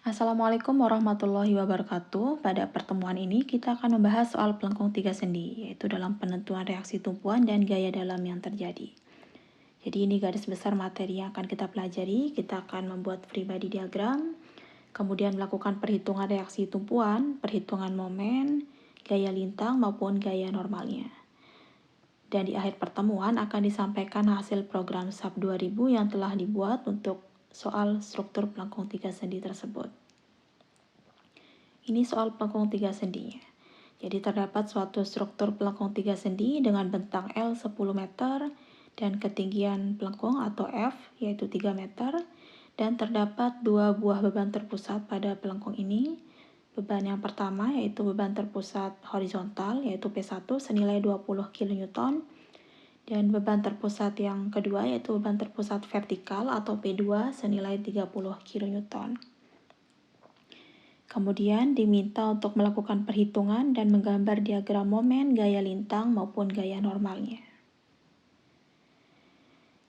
Assalamualaikum warahmatullahi wabarakatuh. Pada pertemuan ini kita akan membahas soal pelengkung tiga sendi, yaitu dalam penentuan reaksi tumpuan dan gaya dalam yang terjadi. Jadi ini garis besar materi yang akan kita pelajari. Kita akan membuat free body diagram, kemudian melakukan perhitungan reaksi tumpuan, perhitungan momen, gaya lintang maupun gaya normalnya. Dan di akhir pertemuan akan disampaikan hasil program SAP 2000 yang telah dibuat untuk soal struktur pelengkung tiga sendi tersebut. Ini soal pelengkung tiga sendinya. Jadi terdapat suatu struktur pelengkung tiga sendi dengan bentang L 10 meter dan ketinggian pelengkung atau F yaitu 3 meter, dan terdapat dua buah beban terpusat pada pelengkung ini. Beban yang pertama yaitu beban terpusat horizontal yaitu P1 senilai 20 kN, dan beban terpusat yang kedua yaitu beban terpusat vertikal atau P2 senilai 30 kN. Kemudian diminta untuk melakukan perhitungan dan menggambar diagram momen, gaya lintang maupun gaya normalnya.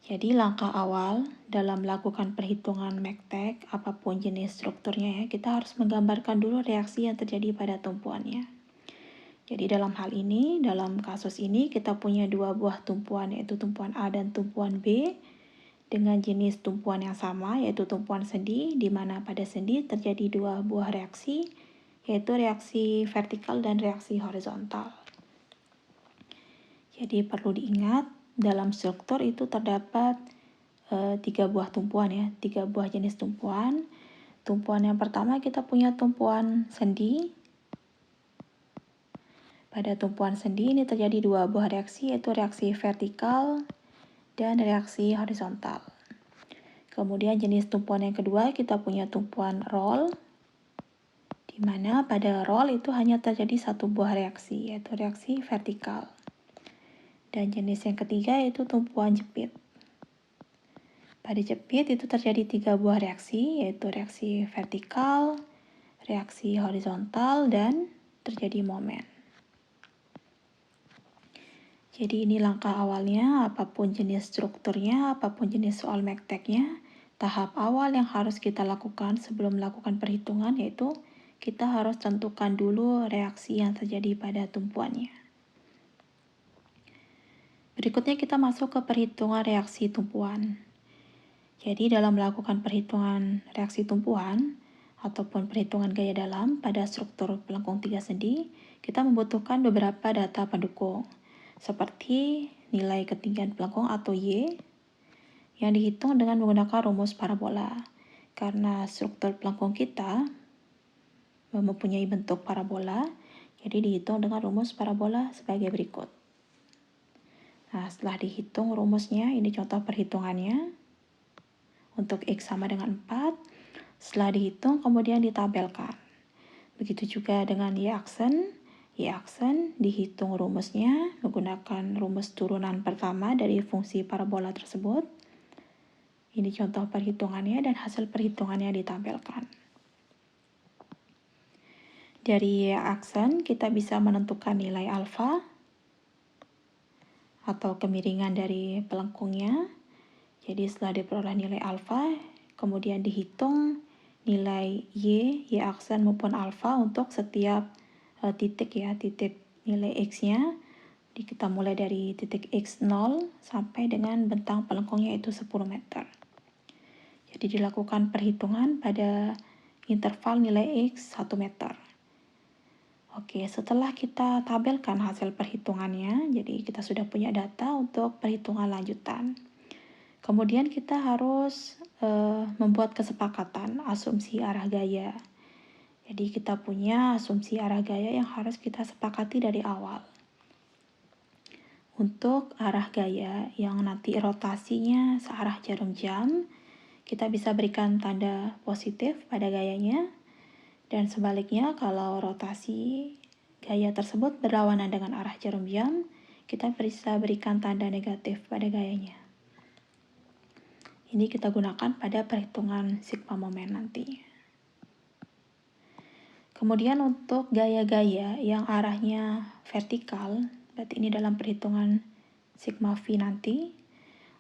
Jadi langkah awal dalam melakukan perhitungan MECTEC, apapun jenis strukturnya ya, kita harus menggambarkan dulu reaksi yang terjadi pada tumpuannya. Jadi dalam hal ini, dalam kasus ini kita punya dua buah tumpuan yaitu tumpuan A dan tumpuan B dengan jenis tumpuan yang sama yaitu tumpuan sendi, di mana pada sendi terjadi dua buah reaksi yaitu reaksi vertikal dan reaksi horizontal. Jadi perlu diingat dalam struktur itu terdapat tiga buah tumpuan ya, tiga buah jenis tumpuan. Tumpuan yang pertama kita punya tumpuan sendi. Pada tumpuan sendi ini terjadi dua buah reaksi yaitu reaksi vertikal dan reaksi horizontal. Kemudian jenis tumpuan yang kedua kita punya tumpuan roll, di mana pada roll itu hanya terjadi satu buah reaksi yaitu reaksi vertikal. Dan jenis yang ketiga yaitu tumpuan jepit. Pada jepit itu terjadi tiga buah reaksi yaitu reaksi vertikal, reaksi horizontal, dan terjadi momen. Jadi ini langkah awalnya, apapun jenis strukturnya, apapun jenis soal MECTEC-nya, tahap awal yang harus kita lakukan sebelum melakukan perhitungan yaitu kita harus tentukan dulu reaksi yang terjadi pada tumpuannya. Berikutnya kita masuk ke perhitungan reaksi tumpuan. Jadi dalam melakukan perhitungan reaksi tumpuan ataupun perhitungan gaya dalam pada struktur pelengkung tiga sendi, kita membutuhkan beberapa data pendukung, seperti nilai ketinggian pelengkung atau Y, yang dihitung dengan menggunakan rumus parabola. Karena struktur pelengkung kita mempunyai bentuk parabola, jadi dihitung dengan rumus parabola sebagai berikut. Nah, setelah dihitung rumusnya, ini contoh perhitungannya. Untuk X sama dengan 4, setelah dihitung kemudian ditabelkan. Begitu juga dengan Y-aksen. Y-aksen dihitung rumusnya menggunakan rumus turunan pertama dari fungsi parabola tersebut. Ini contoh perhitungannya dan hasil perhitungannya ditabelkan. Dari Y-aksen kita bisa menentukan nilai alfa atau kemiringan dari pelengkungnya. Jadi setelah diperoleh nilai alfa, kemudian dihitung nilai Y-aksen maupun alfa untuk setiap titik ya, titik nilai X-nya. Kita mulai dari titik X0 sampai dengan bentang pelengkungnya itu 10 meter. Jadi dilakukan perhitungan pada interval nilai X 1 meter. Oke, setelah kita tabelkan hasil perhitungannya, jadi kita sudah punya data untuk perhitungan lanjutan. Kemudian kita harus membuat kesepakatan asumsi arah gaya. Jadi kita punya asumsi arah gaya yang harus kita sepakati dari awal. Untuk arah gaya yang nanti rotasinya searah jarum jam, kita bisa berikan tanda positif pada gayanya. Dan sebaliknya kalau rotasi gaya tersebut berlawanan dengan arah jarum jam, kita bisa berikan tanda negatif pada gayanya. Ini kita gunakan pada perhitungan sigma momen nanti. Kemudian untuk gaya-gaya yang arahnya vertikal, berarti ini dalam perhitungan sigma V nanti.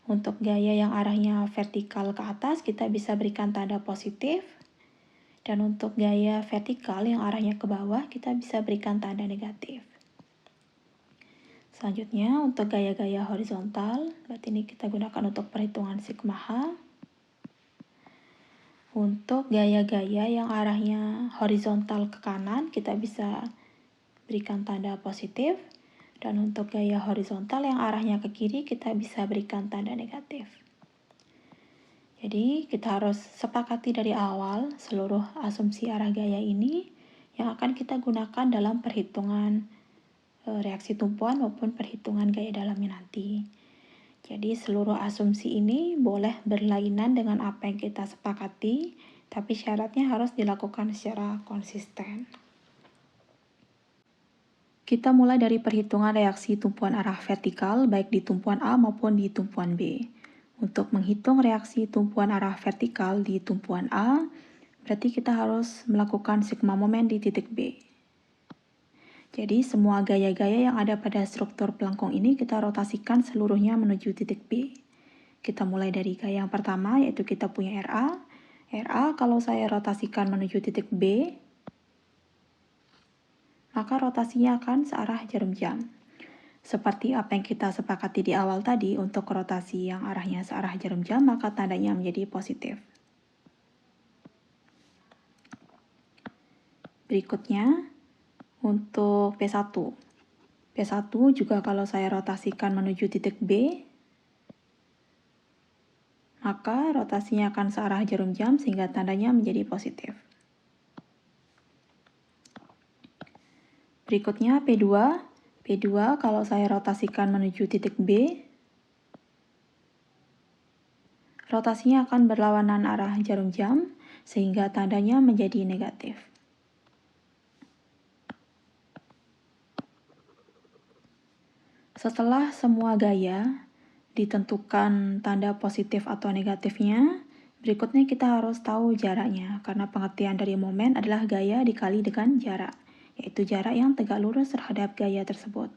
Untuk gaya yang arahnya vertikal ke atas, kita bisa berikan tanda positif. Dan untuk gaya vertikal yang arahnya ke bawah, kita bisa berikan tanda negatif. Selanjutnya, untuk gaya-gaya horizontal, berarti ini kita gunakan untuk perhitungan sigma H. Untuk gaya-gaya yang arahnya horizontal ke kanan, kita bisa berikan tanda positif. Dan untuk gaya horizontal yang arahnya ke kiri, kita bisa berikan tanda negatif. Jadi, kita harus sepakati dari awal seluruh asumsi arah gaya ini yang akan kita gunakan dalam perhitungan reaksi tumpuan maupun perhitungan gaya dalamnya nanti. Jadi, seluruh asumsi ini boleh berlainan dengan apa yang kita sepakati, tapi syaratnya harus dilakukan secara konsisten. Kita mulai dari perhitungan reaksi tumpuan arah vertikal baik di tumpuan A maupun di tumpuan B. Untuk menghitung reaksi tumpuan arah vertikal di tumpuan A, berarti kita harus melakukan sigma momen di titik B. Jadi semua gaya-gaya yang ada pada struktur pelengkung ini kita rotasikan seluruhnya menuju titik B. Kita mulai dari gaya yang pertama, yaitu kita punya RA. RA kalau saya rotasikan menuju titik B, maka rotasinya akan searah jarum jam. Seperti apa yang kita sepakati di awal tadi, untuk rotasi yang arahnya searah jarum jam, maka tandanya menjadi positif. Berikutnya, untuk P1. P1 juga kalau saya rotasikan menuju titik B, maka rotasinya akan searah jarum jam sehingga tandanya menjadi positif. Berikutnya P2. P2 kalau saya rotasikan menuju titik B, rotasinya akan berlawanan arah jarum jam sehingga tandanya menjadi negatif. Setelah semua gaya ditentukan tanda positif atau negatifnya, berikutnya kita harus tahu jaraknya, karena pengertian dari momen adalah gaya dikali dengan jarak, yaitu jarak yang tegak lurus terhadap gaya tersebut.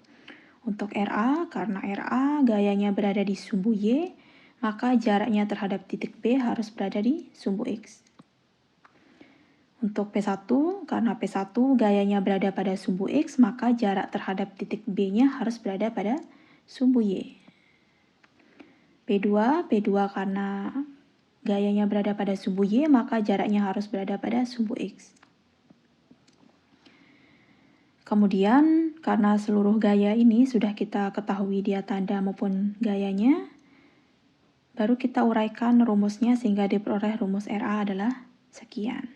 Untuk RA, karena RA gayanya berada di sumbu Y, maka jaraknya terhadap titik B harus berada di sumbu X. Untuk P1, karena P1 gayanya berada pada sumbu X, maka jarak terhadap titik B-nya harus berada pada sumbu Y. P2 karena gayanya berada pada sumbu Y, maka jaraknya harus berada pada sumbu X. Kemudian, karena seluruh gaya ini sudah kita ketahui dia tanda maupun gayanya, baru kita uraikan rumusnya sehingga diperoleh rumus RA adalah sekian.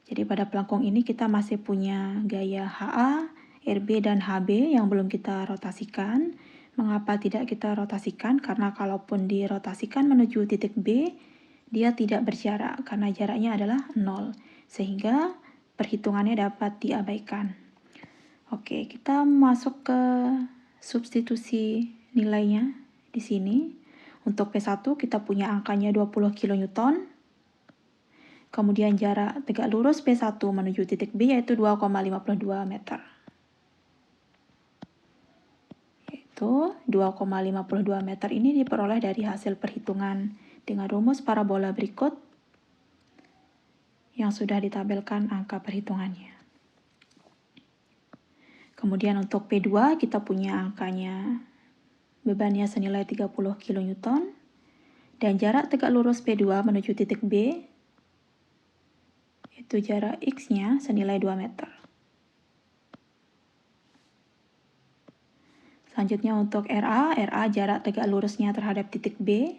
Jadi pada pelengkung ini kita masih punya gaya HA, RB, dan HB yang belum kita rotasikan. Mengapa tidak kita rotasikan? Karena kalaupun dirotasikan menuju titik B, dia tidak berjarak karena jaraknya adalah 0. Sehingga perhitungannya dapat diabaikan. Oke, kita masuk ke substitusi nilainya di sini. Untuk P1 kita punya angkanya 20 kN. Kemudian jarak tegak lurus P1 menuju titik B yaitu 2,52 meter. Yaitu 2,52 meter ini diperoleh dari hasil perhitungan dengan rumus parabola berikut yang sudah ditabelkan angka perhitungannya. Kemudian untuk P2 kita punya angkanya, bebannya senilai 30 kN, dan jarak tegak lurus P2 menuju titik B, itu jarak X-nya senilai 2 meter. Selanjutnya untuk RA jarak tegak lurusnya terhadap titik B,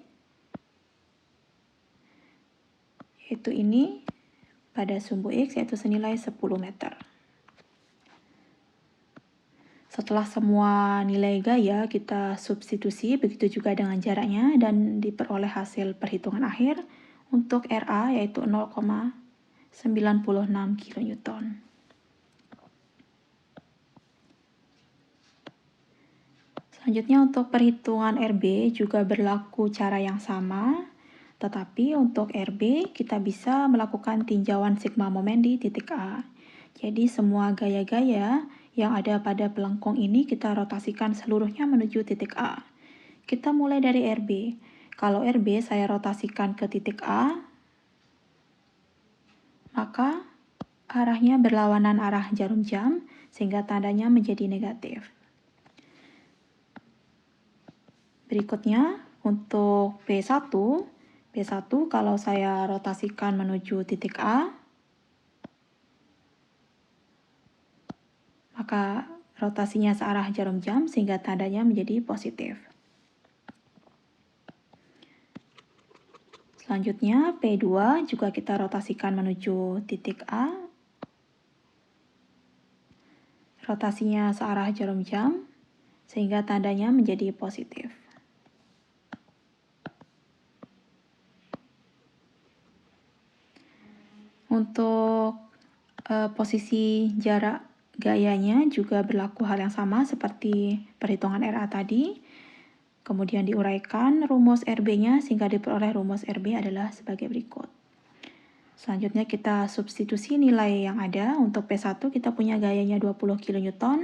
yaitu ini pada sumbu X, yaitu senilai 10 meter. Setelah semua nilai gaya kita substitusi, begitu juga dengan jaraknya, dan diperoleh hasil perhitungan akhir untuk RA yaitu 0,96 kN. Selanjutnya untuk perhitungan RB juga berlaku cara yang sama, tetapi untuk RB kita bisa melakukan tinjauan sigma momen di titik A. Jadi semua gaya-gaya yang ada pada pelengkung ini kita rotasikan seluruhnya menuju titik A. Kita mulai dari RB. Kalau RB saya rotasikan ke titik A, maka arahnya berlawanan arah jarum jam, sehingga tandanya menjadi negatif. Berikutnya, untuk P1 kalau saya rotasikan menuju titik A, maka rotasinya searah jarum jam sehingga tandanya menjadi positif. Selanjutnya, P2 juga kita rotasikan menuju titik A. Rotasinya searah jarum jam sehingga tandanya menjadi positif. Untuk posisi jarak gayanya juga berlaku hal yang sama seperti perhitungan RA tadi. Kemudian diuraikan rumus RB-nya sehingga diperoleh rumus RB adalah sebagai berikut. Selanjutnya kita substitusi nilai yang ada. Untuk P1 kita punya gayanya 20 kN.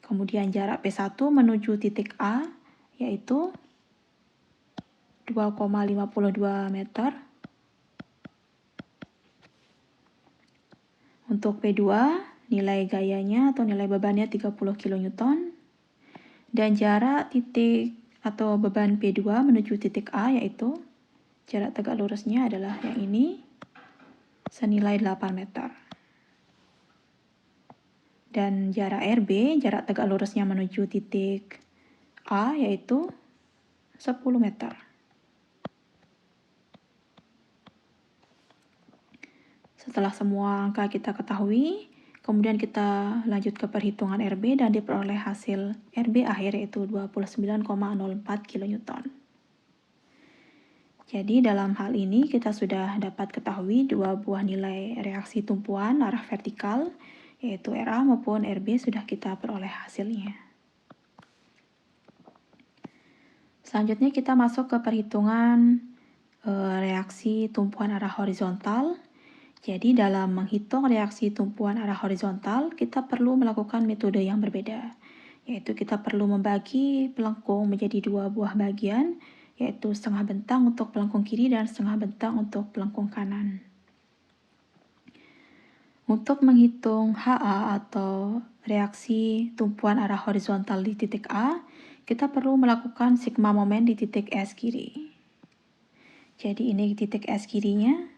Kemudian jarak P1 menuju titik A yaitu 2,52 meter. Untuk P2 nilai gayanya atau nilai bebannya 30 kN. Dan jarak titik atau beban P2 menuju titik A yaitu jarak tegak lurusnya adalah yang ini senilai 8 meter. Dan jarak RB, jarak tegak lurusnya menuju titik A yaitu 10 meter. Setelah semua angka kita ketahui, kemudian kita lanjut ke perhitungan RB dan diperoleh hasil RB akhir yaitu 29,04 kN. Jadi dalam hal ini kita sudah dapat ketahui dua buah nilai reaksi tumpuan arah vertikal yaitu RA maupun RB sudah kita peroleh hasilnya. Selanjutnya kita masuk ke perhitungan reaksi tumpuan arah horizontal. Jadi dalam menghitung reaksi tumpuan arah horizontal, kita perlu melakukan metode yang berbeda, yaitu kita perlu membagi pelengkung menjadi dua buah bagian, yaitu setengah bentang untuk pelengkung kiri dan setengah bentang untuk pelengkung kanan. Untuk menghitung HA atau reaksi tumpuan arah horizontal di titik A, kita perlu melakukan sigma momen di titik S kiri. Jadi ini titik S kirinya.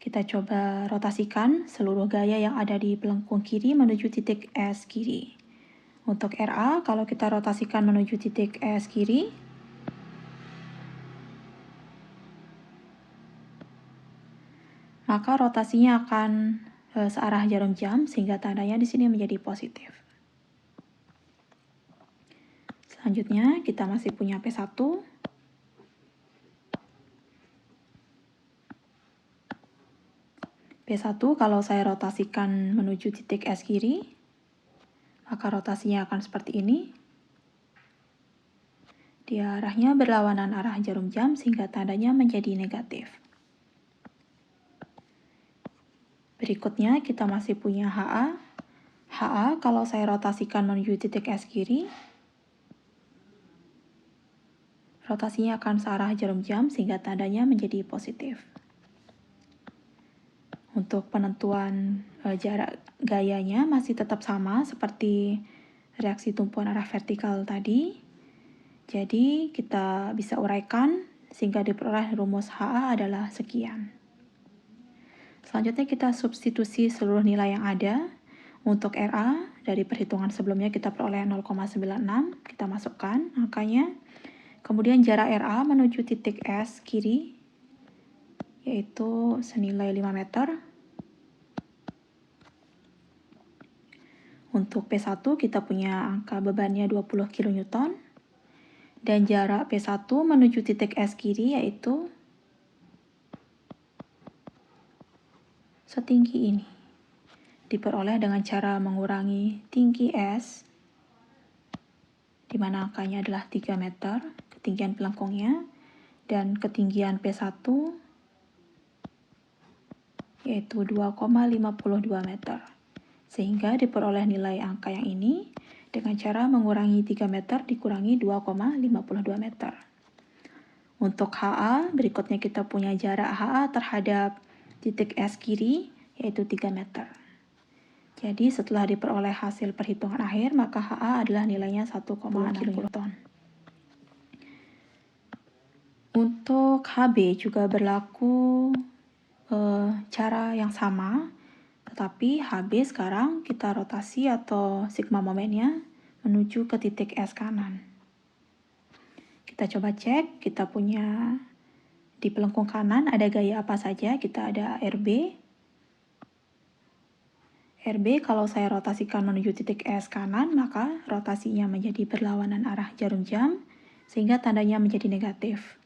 Kita coba rotasikan seluruh gaya yang ada di pelengkung kiri menuju titik S kiri. Untuk RA, kalau kita rotasikan menuju titik S kiri, maka rotasinya akan searah jarum jam sehingga tandanya di sini menjadi positif. Selanjutnya, kita masih punya P1. P1 kalau saya rotasikan menuju titik S kiri, maka rotasinya akan seperti ini. Dia arahnya berlawanan arah jarum jam sehingga tandanya menjadi negatif. Berikutnya kita masih punya HA. HA kalau saya rotasikan menuju titik S kiri, rotasinya akan searah jarum jam sehingga tandanya menjadi positif. Untuk penentuan jarak gayanya masih tetap sama seperti reaksi tumpuan arah vertikal tadi. Jadi kita bisa uraikan sehingga diperoleh rumus HA adalah sekian. Selanjutnya kita substitusi seluruh nilai yang ada. Untuk RA dari perhitungan sebelumnya kita peroleh 0,96, kita masukkan angkanya. Kemudian jarak RA menuju titik S kiri yaitu senilai 5 meter. Untuk P1 kita punya angka bebannya 20 kN. Dan jarak P1 menuju titik S kiri yaitu setinggi ini. Diperoleh dengan cara mengurangi tinggi S, di mana angkanya adalah 3 meter, ketinggian pelengkungnya, dan ketinggian P1 yaitu 2,52 meter. Sehingga diperoleh nilai angka yang ini dengan cara mengurangi 3 meter dikurangi 2,52 meter. Untuk HA, berikutnya kita punya jarak HA terhadap titik S kiri, yaitu 3 meter. Jadi setelah diperoleh hasil perhitungan akhir, maka HA adalah nilainya 1,6 kiloton. Untuk HB juga berlaku cara yang sama, tetapi HB sekarang kita rotasi atau sigma momennya menuju ke titik S kanan. Kita coba cek, kita punya di pelengkung kanan ada gaya apa saja. Kita ada RB. RB kalau saya rotasikan menuju titik S kanan, maka rotasinya menjadi berlawanan arah jarum jam, sehingga tandanya menjadi negatif.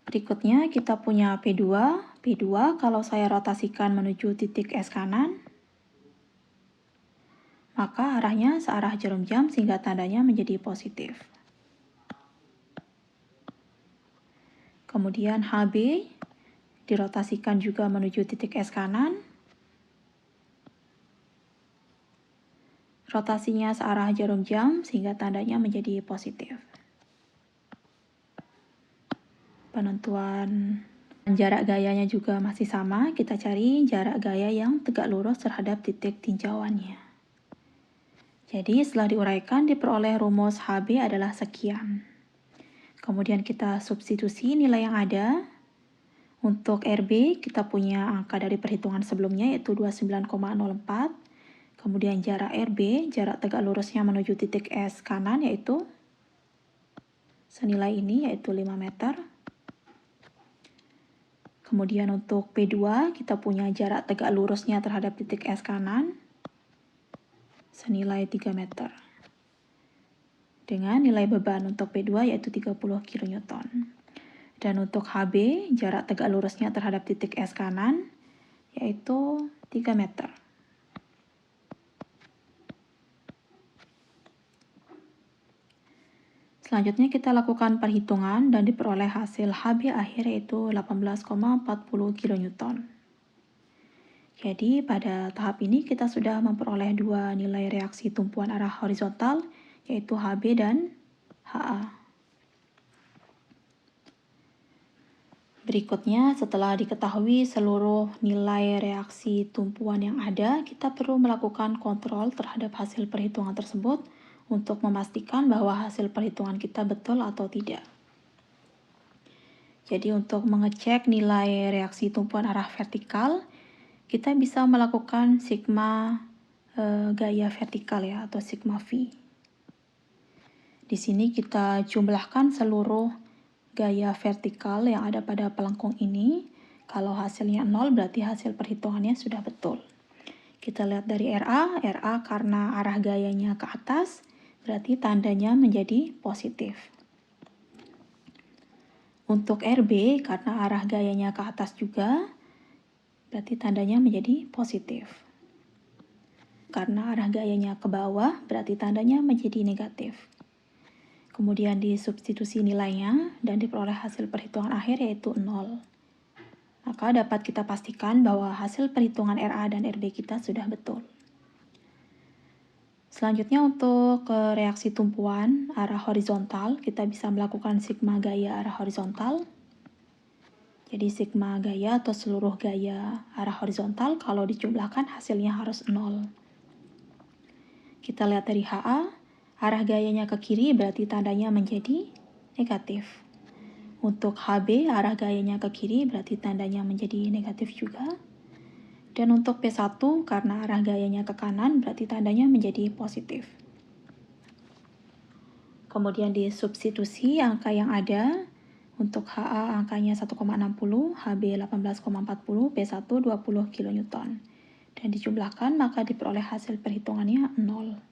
Berikutnya kita punya P2. P2 kalau saya rotasikan menuju titik S kanan, maka arahnya searah jarum jam sehingga tandanya menjadi positif. Kemudian HB dirotasikan juga menuju titik S kanan. Rotasinya searah jarum jam sehingga tandanya menjadi positif. Penentuan jarak gayanya juga masih sama. Kita cari jarak gaya yang tegak lurus terhadap titik tinjauannya. Jadi setelah diuraikan diperoleh rumus HB adalah sekian. Kemudian kita substitusi nilai yang ada. Untuk RB kita punya angka dari perhitungan sebelumnya yaitu 29,04. Kemudian jarak RB, jarak tegak lurusnya menuju titik S kanan yaitu senilai ini yaitu 5 meter. Kemudian untuk P2 kita punya jarak tegak lurusnya terhadap titik S kanan senilai 3 meter. Dengan nilai beban untuk P2 yaitu 30 kN. Dan untuk HB, jarak tegak lurusnya terhadap titik S kanan yaitu 3 meter. Selanjutnya kita lakukan perhitungan dan diperoleh hasil HB akhir yaitu 18,40 kN. Jadi pada tahap ini kita sudah memperoleh dua nilai reaksi tumpuan arah horizontal yaitu HB dan HA. Berikutnya, setelah diketahui seluruh nilai reaksi tumpuan yang ada, kita perlu melakukan kontrol terhadap hasil perhitungan tersebut untuk memastikan bahwa hasil perhitungan kita betul atau tidak. Jadi untuk mengecek nilai reaksi tumpuan arah vertikal, kita bisa melakukan sigma gaya vertikal ya atau sigma V. Di sini kita jumlahkan seluruh gaya vertikal yang ada pada pelengkung ini. Kalau hasilnya 0 berarti hasil perhitungannya sudah betul. Kita lihat dari RA karena arah gayanya ke atas berarti tandanya menjadi positif. Untuk RB karena arah gayanya ke atas juga berarti tandanya menjadi positif. Karena arah gayanya ke bawah berarti tandanya menjadi negatif. Kemudian disubstitusi nilainya dan diperoleh hasil perhitungan akhir yaitu 0. Maka dapat kita pastikan bahwa hasil perhitungan RA dan RB kita sudah betul. Selanjutnya untuk reaksi tumpuan arah horizontal, kita bisa melakukan sigma gaya arah horizontal. Jadi sigma gaya atau seluruh gaya arah horizontal kalau dijumlahkan hasilnya harus 0. Kita lihat dari HA. Arah gayanya ke kiri berarti tandanya menjadi negatif. Untuk HB, arah gayanya ke kiri berarti tandanya menjadi negatif juga. Dan untuk P1, karena arah gayanya ke kanan berarti tandanya menjadi positif. Kemudian disubstitusi angka yang ada. Untuk HA angkanya 1,60, HB 18,40, P1 20 kN. Dan dijumlahkan maka diperoleh hasil perhitungannya 0.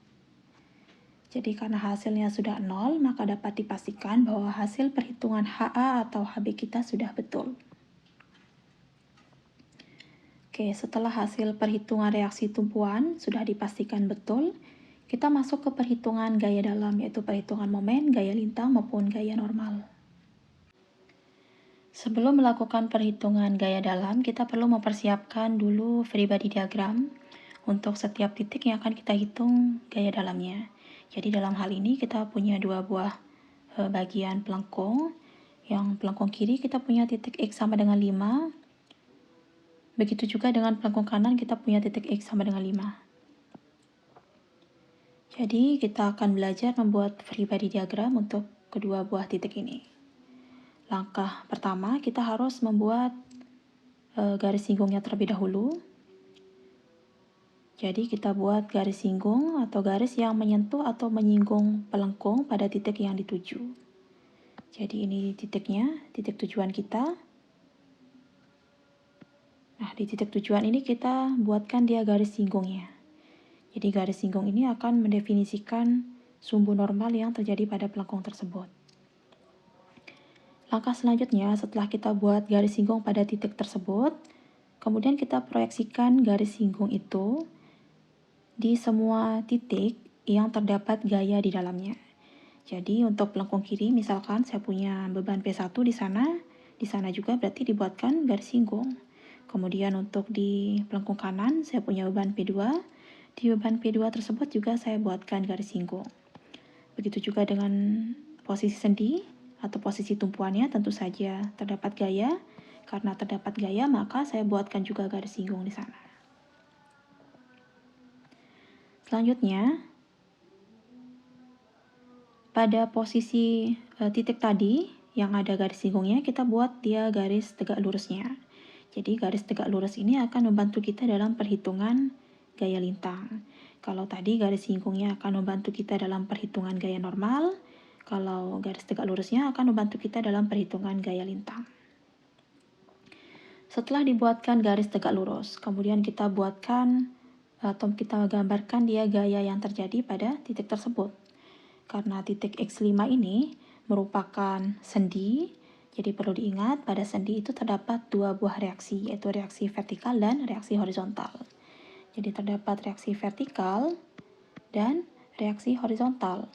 Jadi karena hasilnya sudah 0, maka dapat dipastikan bahwa hasil perhitungan HA atau HB kita sudah betul. Oke, setelah hasil perhitungan reaksi tumpuan sudah dipastikan betul, kita masuk ke perhitungan gaya dalam, yaitu perhitungan momen, gaya lintang, maupun gaya normal. Sebelum melakukan perhitungan gaya dalam, kita perlu mempersiapkan dulu free body diagram untuk setiap titik yang akan kita hitung gaya dalamnya. Jadi dalam hal ini kita punya dua buah bagian pelengkung. Yang pelengkung kiri kita punya titik X sama dengan 5. Begitu juga dengan pelengkung kanan kita punya titik X sama dengan 5. Jadi kita akan belajar membuat free body diagram untuk kedua buah titik ini. Langkah pertama kita harus membuat garis singgungnya terlebih dahulu. Jadi kita buat garis singgung atau garis yang menyentuh atau menyinggung pelengkung pada titik yang dituju. Jadi ini titiknya, titik tujuan kita. Nah, di titik tujuan ini kita buatkan dia garis singgungnya. Jadi garis singgung ini akan mendefinisikan sumbu normal yang terjadi pada pelengkung tersebut. Langkah selanjutnya, setelah kita buat garis singgung pada titik tersebut, kemudian kita proyeksikan garis singgung itu di semua titik yang terdapat gaya di dalamnya. Jadi untuk pelengkung kiri misalkan saya punya beban P1 di sana juga berarti dibuatkan garis singgung. Kemudian untuk di pelengkung kanan saya punya beban P2, di beban P2 tersebut juga saya buatkan garis singgung. Begitu juga dengan posisi sendi atau posisi tumpuannya tentu saja terdapat gaya. Karena terdapat gaya maka saya buatkan juga garis singgung di sana. Selanjutnya, pada posisi titik tadi yang ada garis singgungnya, kita buat dia garis tegak lurusnya. Jadi garis tegak lurus ini akan membantu kita dalam perhitungan gaya lintang. Kalau tadi garis singgungnya akan membantu kita dalam perhitungan gaya normal, kalau garis tegak lurusnya akan membantu kita dalam perhitungan gaya lintang. Setelah dibuatkan garis tegak lurus, kemudian kita buatkan atau kita gambarkan dia gaya yang terjadi pada titik tersebut. Karena titik X5 ini merupakan sendi, jadi perlu diingat pada sendi itu terdapat dua buah reaksi, yaitu reaksi vertikal dan reaksi horizontal. Jadi terdapat reaksi vertikal dan reaksi horizontal.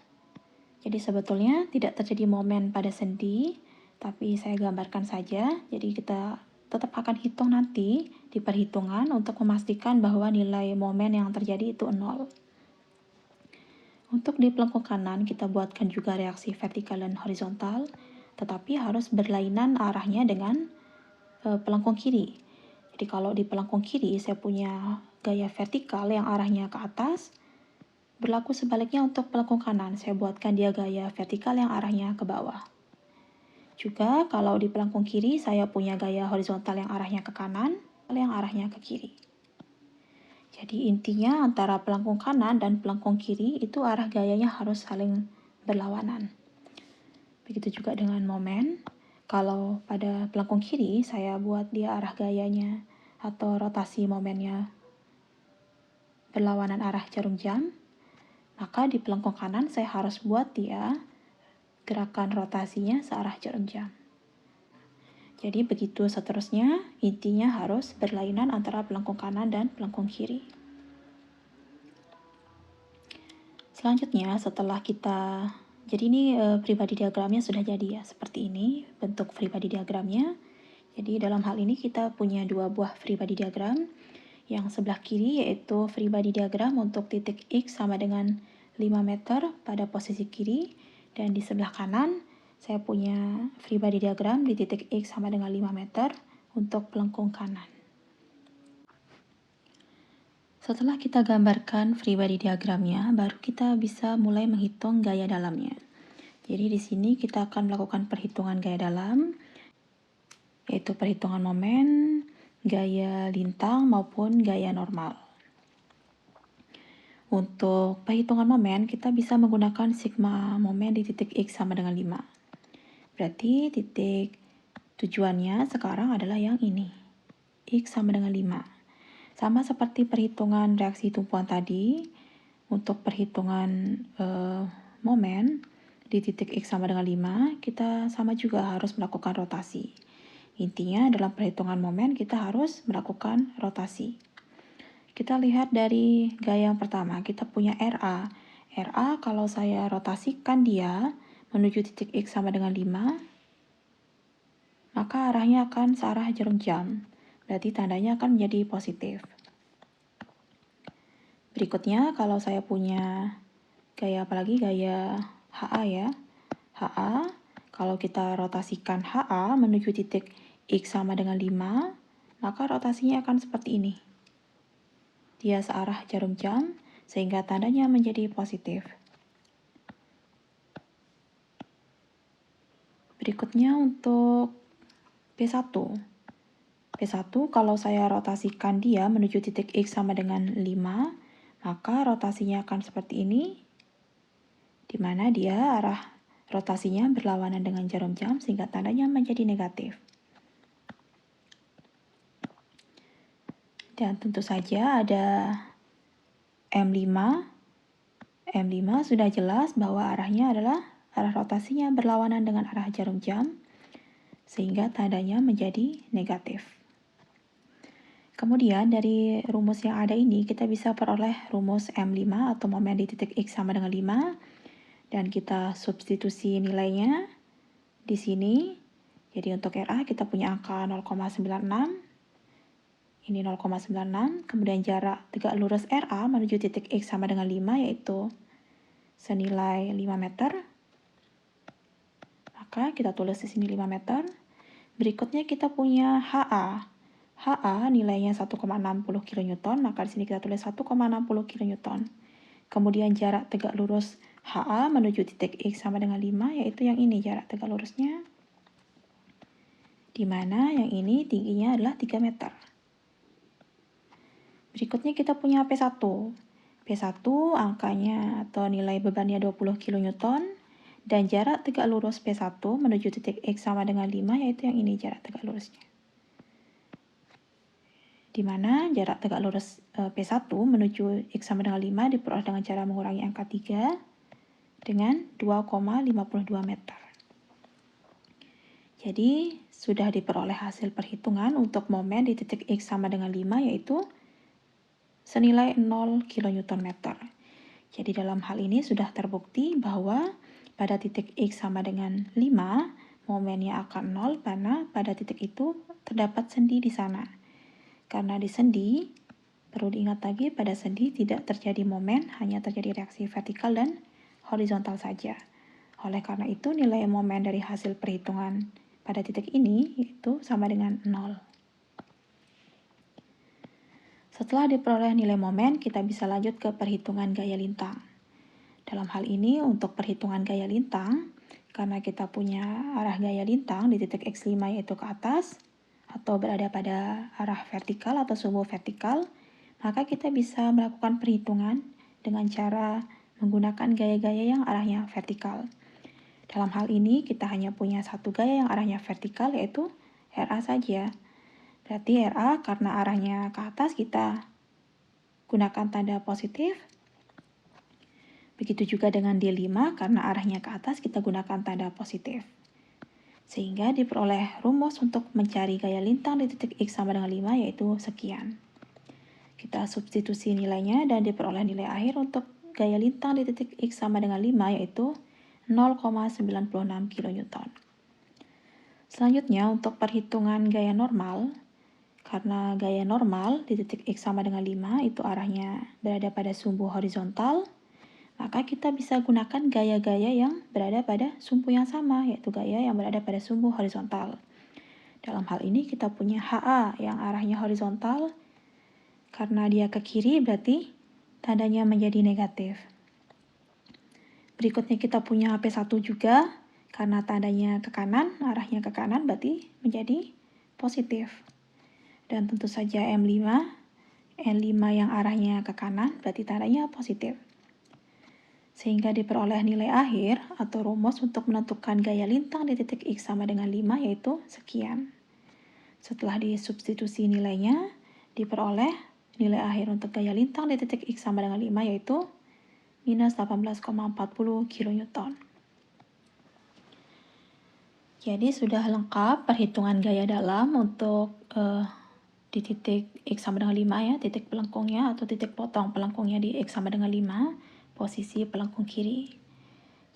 Jadi sebetulnya tidak terjadi momen pada sendi, tapi saya gambarkan saja. Jadi kita tetap akan hitung nanti di perhitungan untuk memastikan bahwa nilai momen yang terjadi itu 0. Untuk di pelengkung kanan kita buatkan juga reaksi vertikal dan horizontal, tetapi harus berlainan arahnya dengan pelengkung kiri. Jadi kalau di pelengkung kiri saya punya gaya vertikal yang arahnya ke atas, berlaku sebaliknya untuk pelengkung kanan, saya buatkan dia gaya vertikal yang arahnya ke bawah. Juga kalau di pelengkung kiri saya punya gaya horizontal yang arahnya ke kanan, yang arahnya ke kiri. Jadi intinya antara pelengkung kanan dan pelengkung kiri itu arah gayanya harus saling berlawanan. Begitu juga dengan momen. Kalau pada pelengkung kiri saya buat dia arah gayanya atau rotasi momennya berlawanan arah jarum jam, maka di pelengkung kanan saya harus buat dia gerakan rotasinya searah jarum jam. Jadi begitu seterusnya, intinya harus berlainan antara pelengkung kanan dan pelengkung kiri. Selanjutnya setelah kita, jadi ini free body diagramnya sudah jadi ya, seperti ini bentuk free body diagramnya. Jadi dalam hal ini kita punya dua buah free body diagram. Yang sebelah kiri yaitu free body diagram untuk titik X sama dengan 5 meter pada posisi kiri. Dan di sebelah kanan saya punya free body diagram di titik X sama dengan 5 meter untuk pelengkung kanan. Setelah kita gambarkan free body diagramnya, baru kita bisa mulai menghitung gaya dalamnya. Jadi di sini kita akan melakukan perhitungan gaya dalam, yaitu perhitungan momen, gaya lintang maupun gaya normal. Untuk perhitungan momen, kita bisa menggunakan sigma momen di titik X sama dengan 5. Berarti titik tujuannya sekarang adalah yang ini. X sama dengan 5. Sama seperti perhitungan reaksi tumpuan tadi, untuk perhitungan momen di titik X sama dengan 5, kita sama juga harus melakukan rotasi. Intinya dalam perhitungan momen kita harus melakukan rotasi. Kita lihat dari gaya yang pertama, kita punya RA. RA kalau saya rotasikan dia menuju titik X sama dengan 5, maka arahnya akan searah jarum jam. Berarti tandanya akan menjadi positif. Berikutnya, kalau saya punya gaya apalagi gaya HA ya. HA, kalau kita rotasikan HA menuju titik X sama dengan 5, maka rotasinya akan seperti ini. Dia searah jarum jam, sehingga tandanya menjadi positif. Berikutnya untuk P1. P1 kalau saya rotasikan dia menuju titik X sama dengan 5, maka rotasinya akan seperti ini, di mana dia arah rotasinya berlawanan dengan jarum jam sehingga tandanya menjadi negatif. Dan tentu saja ada M5. M5 sudah jelas bahwa arahnya adalah arah rotasinya berlawanan dengan arah jarum jam, sehingga tandanya menjadi negatif. Kemudian dari rumus yang ada ini kita bisa peroleh rumus M5 atau momen di titik X sama dengan 5, dan kita substitusi nilainya di sini. Jadi untuk RA kita punya angka 0,96, ini 0,96, kemudian jarak tegak lurus RA menuju titik X sama dengan 5 yaitu senilai 5 meter. Maka kita tulis di sini 5 meter. Berikutnya kita punya HA. HA nilainya 1,60 kN, maka di sini kita tulis 1,60 kN. Kemudian jarak tegak lurus HA menuju titik X sama dengan 5, yaitu yang ini jarak tegak lurusnya. Di mana yang ini tingginya adalah 3 meter. Berikutnya kita punya P1. P1 angkanya atau nilai bebannya 20 kN, dan jarak tegak lurus P1 menuju titik X sama dengan 5, yaitu yang ini jarak tegak lurusnya. Di mana jarak tegak lurus P1 menuju X sama dengan 5 diperoleh dengan cara mengurangi angka 3 dengan 2,52 meter. Jadi, sudah diperoleh hasil perhitungan untuk momen di titik X sama dengan 5 yaitu senilai 0 kN. Jadi dalam hal ini sudah terbukti bahwa pada titik X sama dengan 5, momennya akan 0 karena pada titik itu terdapat sendi di sana. Karena di sendi, perlu diingat lagi pada sendi tidak terjadi momen, hanya terjadi reaksi vertikal dan horizontal saja. Oleh karena itu nilai momen dari hasil perhitungan pada titik ini itu sama dengan 0. Setelah diperoleh nilai momen, kita bisa lanjut ke perhitungan gaya lintang. Dalam hal ini untuk perhitungan gaya lintang, karena kita punya arah gaya lintang di titik X5 yaitu ke atas, atau berada pada arah vertikal atau sumbu vertikal, maka kita bisa melakukan perhitungan dengan cara menggunakan gaya-gaya yang arahnya vertikal. Dalam hal ini kita hanya punya satu gaya yang arahnya vertikal yaitu RA saja. Berarti RA karena arahnya ke atas kita gunakan tanda positif. Begitu juga dengan D5 karena arahnya ke atas kita gunakan tanda positif. Sehingga diperoleh rumus untuk mencari gaya lintang di titik X sama dengan 5 yaitu sekian. Kita substitusi nilainya dan diperoleh nilai akhir untuk gaya lintang di titik X sama dengan 5 yaitu 0,96 kN. Selanjutnya untuk perhitungan gaya normal, karena gaya normal di titik X sama dengan 5 itu arahnya berada pada sumbu horizontal, maka kita bisa gunakan gaya-gaya yang berada pada sumbu yang sama, yaitu gaya yang berada pada sumbu horizontal. Dalam hal ini kita punya HA yang arahnya horizontal, karena dia ke kiri berarti tandanya menjadi negatif. Berikutnya kita punya P1 juga, karena tandanya ke kanan, arahnya ke kanan berarti menjadi positif. Dan tentu saja M5, N5 yang arahnya ke kanan berarti tandanya positif. Sehingga diperoleh nilai akhir atau rumus untuk menentukan gaya lintang di titik X sama dengan 5 yaitu sekian. Setelah disubstitusi nilainya, diperoleh nilai akhir untuk gaya lintang di titik X sama dengan 5 yaitu minus 18,40 kN. Jadi sudah lengkap perhitungan gaya dalam untuk di titik X sama dengan 5 ya, titik pelengkungnya atau titik potong pelengkungnya di X sama dengan 5. Posisi pelengkung kiri.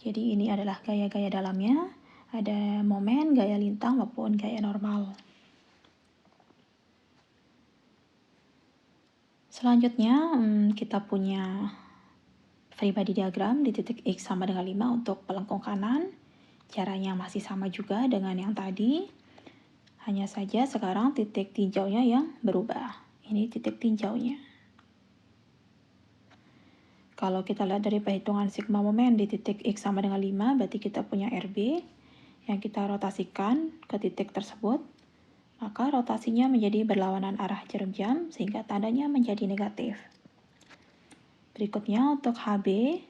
Jadi ini adalah gaya-gaya dalamnya, ada momen, gaya lintang maupun gaya normal. Selanjutnya kita punya free body diagram di titik X sama dengan 5 untuk pelengkung kanan. Caranya masih sama juga dengan yang tadi. Hanya saja sekarang titik tinjaunya yang berubah. Ini titik tinjaunya. Kalau kita lihat dari perhitungan sigma momen di titik X sama dengan 5, berarti kita punya RB yang kita rotasikan ke titik tersebut. Maka rotasinya menjadi berlawanan arah jarum jam sehingga tandanya menjadi negatif. Berikutnya untuk HB,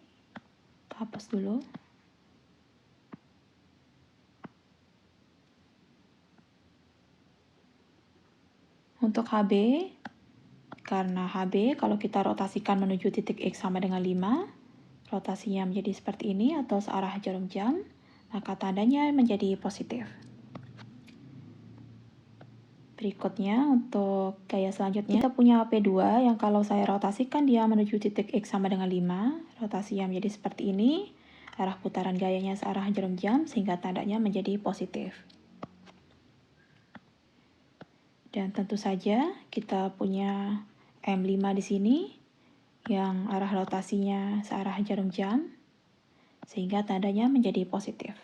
kita hapus dulu. Untuk HB, karena HB kalau kita rotasikan menuju titik X sama dengan 5, rotasinya menjadi seperti ini atau searah jarum jam, maka tandanya menjadi positif. Berikutnya untuk gaya selanjutnya, kita punya P2 yang kalau saya rotasikan dia menuju titik X sama dengan 5, rotasinya menjadi seperti ini, arah putaran gayanya searah jarum jam sehingga tandanya menjadi positif. Dan tentu saja kita punya M5 di sini yang arah rotasinya searah jarum jam sehingga tandanya menjadi positif.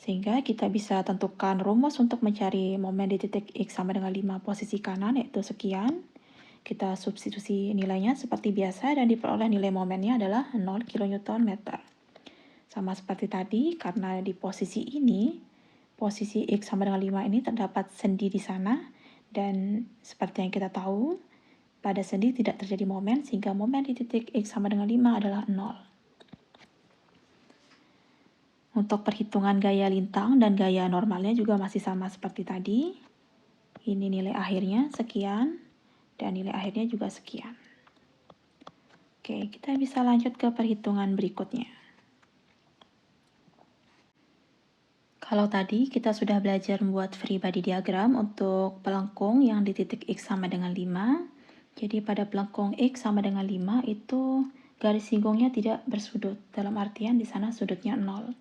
Sehingga kita bisa tentukan rumus untuk mencari momen di titik X sama dengan 5 posisi kanan, yaitu sekian. Kita substitusi nilainya seperti biasa dan diperoleh nilai momennya adalah 0 kN. Sama seperti tadi, karena di posisi ini, posisi X sama dengan 5 ini terdapat sendi di sana, dan seperti yang kita tahu, pada sendi tidak terjadi momen, sehingga momen di titik X sama dengan 5 adalah 0. Untuk perhitungan gaya lintang dan gaya normalnya juga masih sama seperti tadi. Ini nilai akhirnya sekian, dan nilai akhirnya juga sekian. Oke, kita bisa lanjut ke perhitungan berikutnya. Kalau tadi kita sudah belajar membuat free body diagram untuk pelengkung yang di titik X sama dengan 5. Jadi pada pelengkung X sama dengan 5 itu garis singgungnya tidak bersudut. Dalam artian di sana sudutnya 0.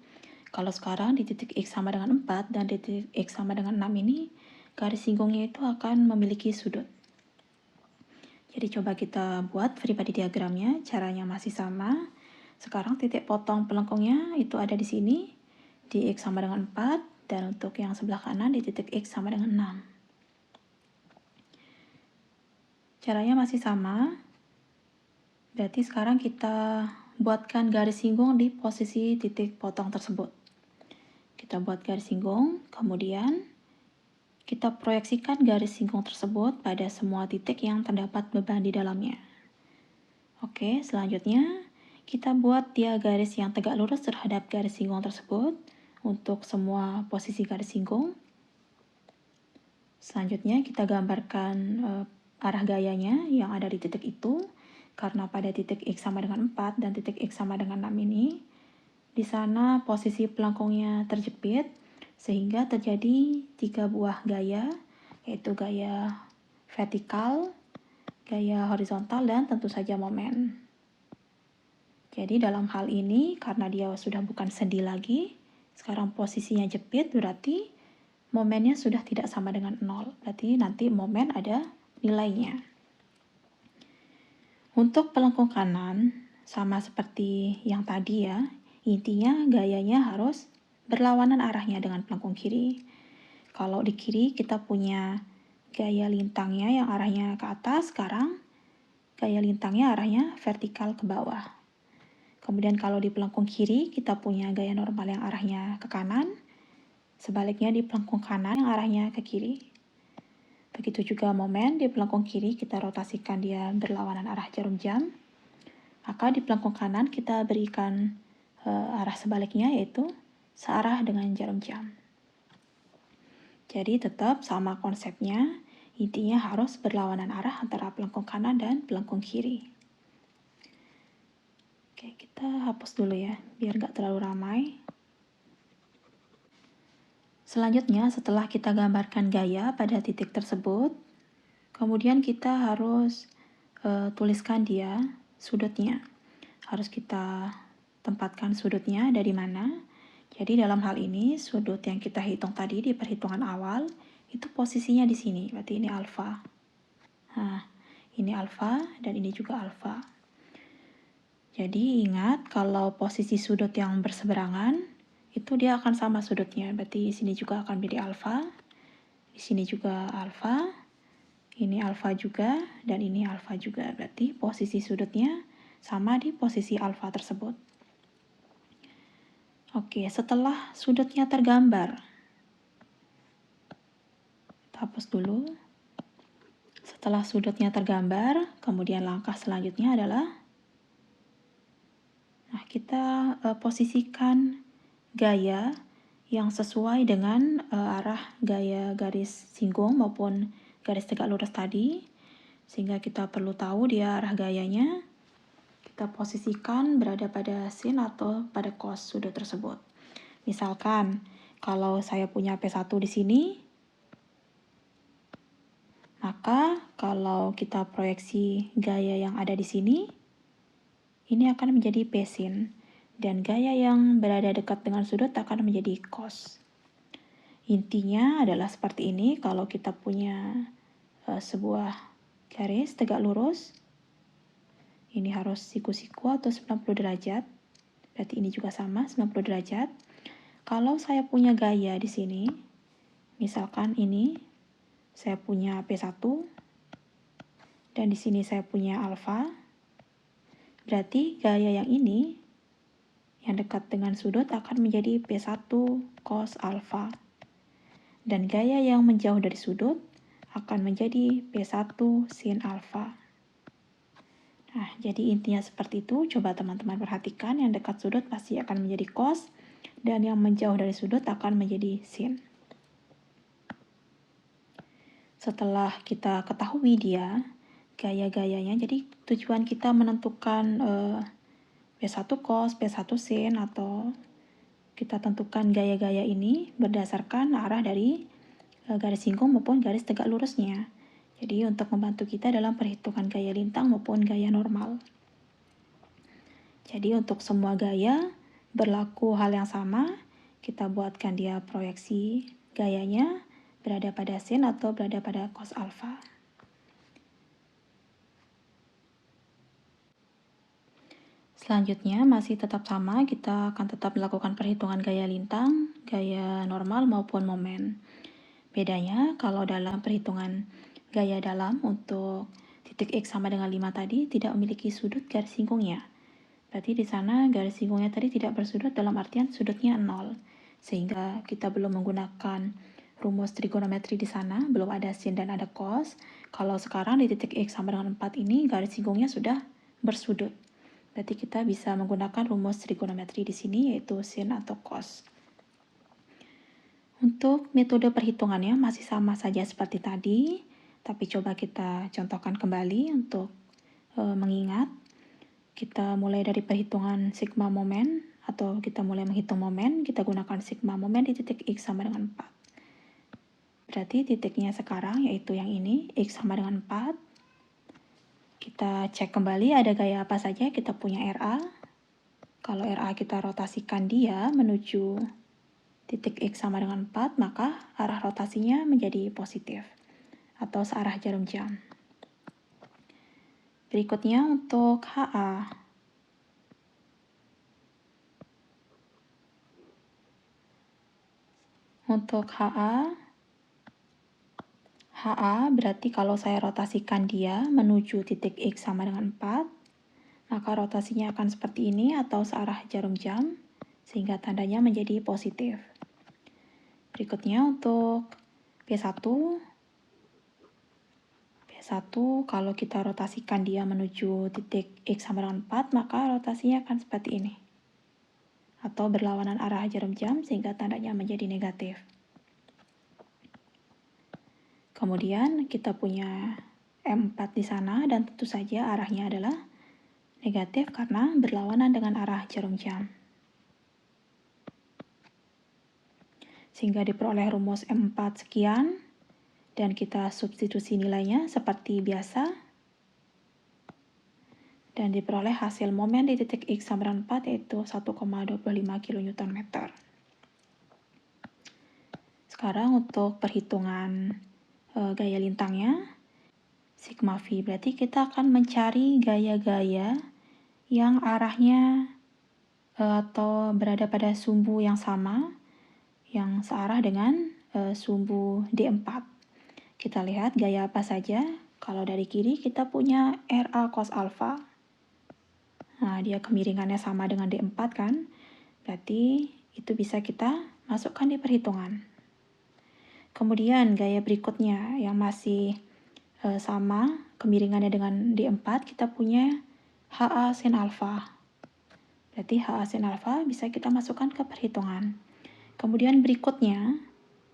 Kalau sekarang di titik X sama dengan 4 dan di titik X sama dengan 6 ini, garis singgungnya itu akan memiliki sudut. Jadi coba kita buat free body diagramnya, caranya masih sama. Sekarang titik potong pelengkungnya itu ada di sini, di X sama dengan 4, dan untuk yang sebelah kanan di titik X sama dengan 6. Caranya masih sama, berarti sekarang kita buatkan garis singgung di posisi titik potong tersebut. Kita buat garis singgung, kemudian kita proyeksikan garis singgung tersebut pada semua titik yang terdapat beban di dalamnya. Oke, selanjutnya kita buat dia garis yang tegak lurus terhadap garis singgung tersebut untuk semua posisi garis singgung. Selanjutnya kita gambarkan arah gayanya yang ada di titik itu, karena pada titik X sama dengan 4 dan titik X sama dengan 6 ini, di sana posisi pelengkungnya terjepit, sehingga terjadi 3 buah gaya, yaitu gaya vertikal, gaya horizontal, dan tentu saja momen. Jadi dalam hal ini, karena dia sudah bukan sendi lagi, sekarang posisinya jepit, berarti momennya sudah tidak sama dengan 0. Berarti nanti momen ada nilainya. Untuk pelengkung kanan, sama seperti yang tadi ya, intinya gayanya harus berlawanan arahnya dengan pelengkung kiri. Kalau di kiri kita punya gaya lintangnya yang arahnya ke atas, sekarang gaya lintangnya arahnya vertikal ke bawah. Kemudian kalau di pelengkung kiri kita punya gaya normal yang arahnya ke kanan, sebaliknya di pelengkung kanan yang arahnya ke kiri. Begitu juga momen di pelengkung kiri kita rotasikan dia berlawanan arah jarum jam. Maka di pelengkung kanan kita berikan arah sebaliknya, yaitu searah dengan jarum jam. Jadi tetap sama konsepnya, intinya harus berlawanan arah antara pelengkung kanan dan pelengkung kiri. Oke, kita hapus dulu ya, biar nggak terlalu ramai. Selanjutnya, setelah kita gambarkan gaya pada titik tersebut, kemudian kita harus tuliskan dia sudutnya. Harus kita tempatkan sudutnya dari mana. Jadi dalam hal ini sudut yang kita hitung tadi di perhitungan awal itu posisinya di sini, berarti ini alfa. Nah, ini alfa dan ini juga alfa. Jadi ingat kalau posisi sudut yang berseberangan itu dia akan sama sudutnya. Berarti di sini juga akan menjadi alfa. Di sini juga alfa. Ini alfa juga dan ini alfa juga. Berarti posisi sudutnya sama di posisi alfa tersebut. Oke, setelah sudutnya tergambar, kita hapus dulu. Setelah sudutnya tergambar, kemudian langkah selanjutnya adalah kita posisikan gaya yang sesuai dengan arah gaya garis singgung maupun garis tegak lurus tadi, sehingga kita perlu tahu dia arah gayanya. Kita posisikan berada pada sin atau pada cos sudut tersebut. Misalkan kalau saya punya P1 di sini, maka kalau kita proyeksi gaya yang ada di sini, ini akan menjadi P sin. Dan gaya yang berada dekat dengan sudut akan menjadi cos. Intinya adalah seperti ini, kalau kita punya sebuah garis tegak lurus, ini harus siku-siku atau 90 derajat. Berarti ini juga sama, 90 derajat. Kalau saya punya gaya di sini, misalkan ini, saya punya P1, dan di sini saya punya alfa, berarti gaya yang ini, yang dekat dengan sudut akan menjadi P1 cos alfa. Dan gaya yang menjauh dari sudut akan menjadi P1 sin alfa. Nah, jadi intinya seperti itu. Coba teman-teman perhatikan, yang dekat sudut pasti akan menjadi cos, dan yang menjauh dari sudut akan menjadi sin. Setelah kita ketahui dia, gaya-gayanya, jadi tujuan kita menentukan P1 cos, P1 sin, atau kita tentukan gaya-gaya ini berdasarkan arah dari garis singgung maupun garis tegak lurusnya. Jadi untuk membantu kita dalam perhitungan gaya lintang maupun gaya normal. Jadi untuk semua gaya berlaku hal yang sama, kita buatkan dia proyeksi gayanya berada pada sin atau berada pada cos alfa. Selanjutnya masih tetap sama, kita akan tetap melakukan perhitungan gaya lintang, gaya normal maupun momen. Bedanya kalau dalam perhitungan gaya dalam untuk titik X sama dengan 5 tadi tidak memiliki sudut garis singgungnya. Berarti di sana garis singgungnya tadi tidak bersudut dalam artian sudutnya 0. Sehingga kita belum menggunakan rumus trigonometri di sana, belum ada sin dan ada cos. Kalau sekarang di titik X sama dengan 4 ini garis singgungnya sudah bersudut. Berarti kita bisa menggunakan rumus trigonometri di sini yaitu sin atau cos. Untuk metode perhitungannya masih sama saja seperti tadi, tapi coba kita contohkan kembali untuk mengingat. Kita mulai dari perhitungan sigma momen, atau kita mulai menghitung momen, kita gunakan sigma momen di titik X sama dengan 4. Berarti titiknya sekarang yaitu yang ini, X sama dengan 4. Kita cek kembali ada gaya apa saja, kita punya RA. Kalau RA kita rotasikan dia menuju titik X sama dengan 4, maka arah rotasinya menjadi positif atau searah jarum jam. Berikutnya untuk HA. Untuk HA berarti kalau saya rotasikan dia menuju titik X sama dengan 4, maka rotasinya akan seperti ini atau searah jarum jam, sehingga tandanya menjadi positif. Berikutnya untuk P1 kalau kita rotasikan dia menuju titik X sama dengan 4, maka rotasinya akan seperti ini atau berlawanan arah jarum jam sehingga tandanya menjadi negatif. Kemudian kita punya M4 di sana dan tentu saja arahnya adalah negatif karena berlawanan dengan arah jarum jam. Sehingga diperoleh rumus M4 sekian, dan kita substitusi nilainya seperti biasa, dan diperoleh hasil momen di titik X sama dengan 4 yaitu 1,25 kN. Sekarang untuk perhitungan gaya lintangnya, sigma V, berarti kita akan mencari gaya-gaya yang arahnya atau berada pada sumbu yang sama, yang searah dengan sumbu D4. Kita lihat gaya apa saja. Kalau dari kiri kita punya RA cos alfa. Nah, dia kemiringannya sama dengan D4 kan? Berarti itu bisa kita masukkan di perhitungan. Kemudian gaya berikutnya yang masih sama kemiringannya dengan D4, kita punya HA sin alfa. Berarti HA sin alfa bisa kita masukkan ke perhitungan. Kemudian berikutnya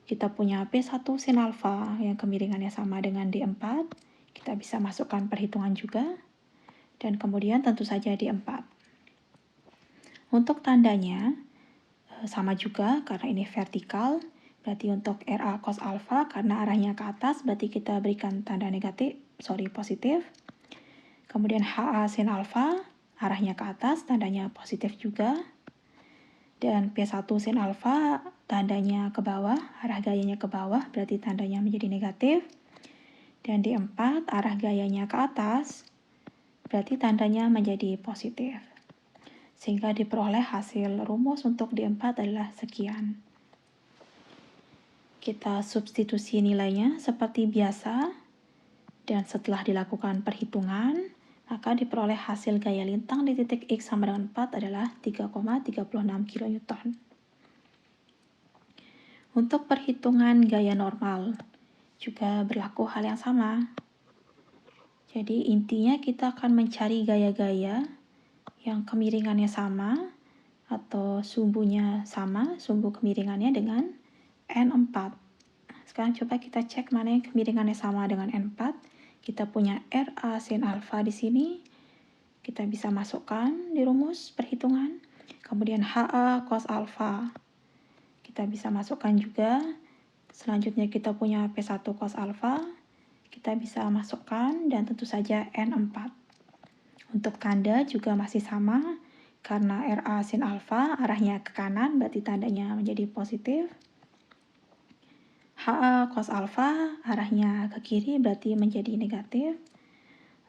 kita punya P1 sin alfa yang kemiringannya sama dengan D4. Kita bisa masukkan perhitungan juga. Dan kemudian tentu saja D4. Untuk tandanya sama juga karena ini vertikal. Berarti untuk RA cos alfa karena arahnya ke atas berarti kita berikan tanda positif. Kemudian HA sin alfa arahnya ke atas tandanya positif juga. Dan P1 sin alfa tandanya ke bawah, arah gayanya ke bawah berarti tandanya menjadi negatif. Dan D4 arah gayanya ke atas berarti tandanya menjadi positif. Sehingga diperoleh hasil rumus untuk D4 adalah sekian. Kita substitusi nilainya seperti biasa, dan setelah dilakukan perhitungan, maka diperoleh hasil gaya lintang di titik X sama dengan 4 adalah 3,36 kN. Untuk perhitungan gaya normal, juga berlaku hal yang sama. Jadi intinya kita akan mencari gaya-gaya yang kemiringannya sama, atau sumbunya sama, sumbu kemiringannya dengan N4. Sekarang coba kita cek mana yang kemiringannya sama dengan N4. Kita punya RA sin alfa di sini. Kita bisa masukkan di rumus perhitungan. Kemudian HA cos alfa. Kita bisa masukkan juga. Selanjutnya kita punya P1 cos alfa. Kita bisa masukkan dan tentu saja N4. Untuk tanda juga masih sama. Karena RA sin alfa arahnya ke kanan berarti tandanya menjadi positif. HA cos alfa arahnya ke kiri berarti menjadi negatif.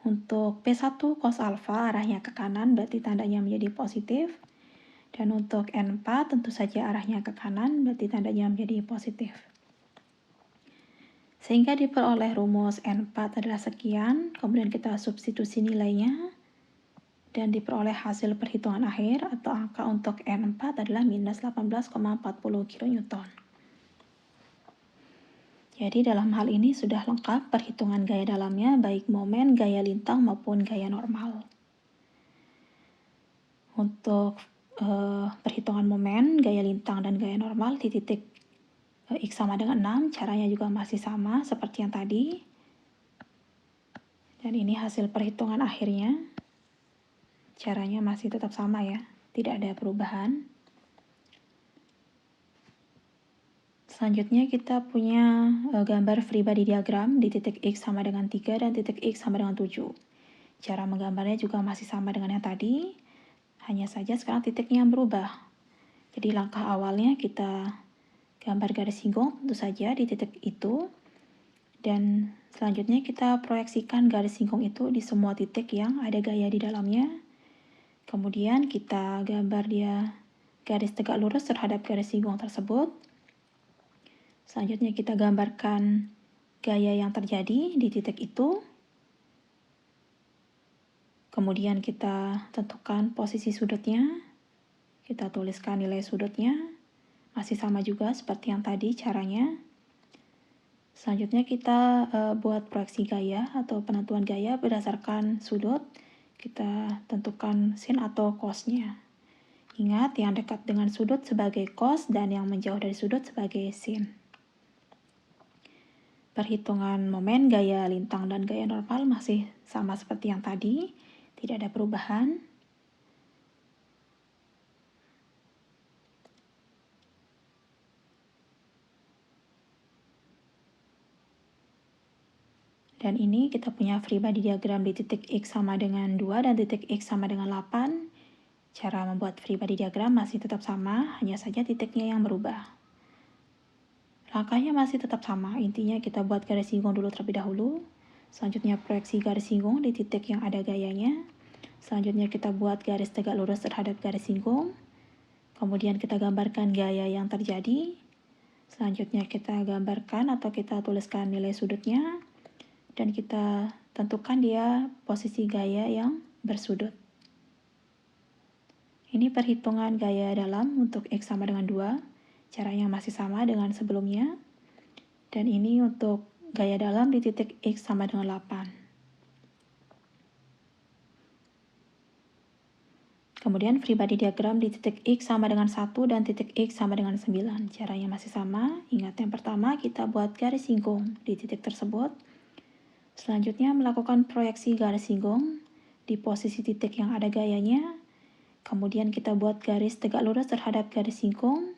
Untuk P1 cos alfa arahnya ke kanan berarti tandanya menjadi positif. Dan untuk N4 tentu saja arahnya ke kanan berarti tandanya menjadi positif. Sehingga diperoleh rumus N4 adalah sekian, kemudian kita substitusi nilainya. Dan diperoleh hasil perhitungan akhir atau angka untuk N4 adalah minus 18,40 kN. Jadi dalam hal ini sudah lengkap perhitungan gaya dalamnya baik momen, gaya lintang maupun gaya normal. Untuk perhitungan momen, gaya lintang dan gaya normal di titik X sama dengan 6, caranya juga masih sama seperti yang tadi. Dan ini hasil perhitungan akhirnya. Caranya masih tetap sama ya, tidak ada perubahan. Selanjutnya kita punya gambar free body diagram di titik X sama dengan 3 dan titik X sama dengan 7. Cara menggambarnya juga masih sama dengan yang tadi, hanya saja sekarang titiknya yang berubah. Jadi langkah awalnya kita gambar garis singgung tentu saja di titik itu, dan selanjutnya kita proyeksikan garis singgung itu di semua titik yang ada gaya di dalamnya. Kemudian kita gambar dia garis tegak lurus terhadap garis singgung tersebut. Selanjutnya kita gambarkan gaya yang terjadi di titik itu. Kemudian kita tentukan posisi sudutnya. Kita tuliskan nilai sudutnya. Masih sama juga seperti yang tadi caranya. Selanjutnya kita buat proyeksi gaya atau penentuan gaya berdasarkan sudut. Kita tentukan sin atau cosnya. Ingat yang dekat dengan sudut sebagai cos dan yang menjauh dari sudut sebagai sin. Perhitungan momen, gaya lintang, dan gaya normal masih sama seperti yang tadi. Tidak ada perubahan. Dan ini kita punya free body diagram di titik X sama dengan 2 dan titik X sama dengan 8. Cara membuat free body diagram masih tetap sama, hanya saja titiknya yang berubah. Langkahnya masih tetap sama, intinya kita buat garis singgung dulu terlebih dahulu. Selanjutnya proyeksi garis singgung di titik yang ada gayanya. Selanjutnya kita buat garis tegak lurus terhadap garis singgung. Kemudian kita gambarkan gaya yang terjadi. Selanjutnya kita gambarkan atau kita tuliskan nilai sudutnya. Dan kita tentukan dia posisi gaya yang bersudut. Ini perhitungan gaya dalam untuk X sama dengan 2. Caranya masih sama dengan sebelumnya. Dan ini untuk gaya dalam di titik X sama dengan 8. Kemudian free body diagram di titik X sama dengan 1 dan titik X sama dengan 9. Caranya masih sama. Ingat, yang pertama kita buat garis singgung di titik tersebut. Selanjutnya melakukan proyeksi garis singgung di posisi titik yang ada gayanya. Kemudian kita buat garis tegak lurus terhadap garis singgung.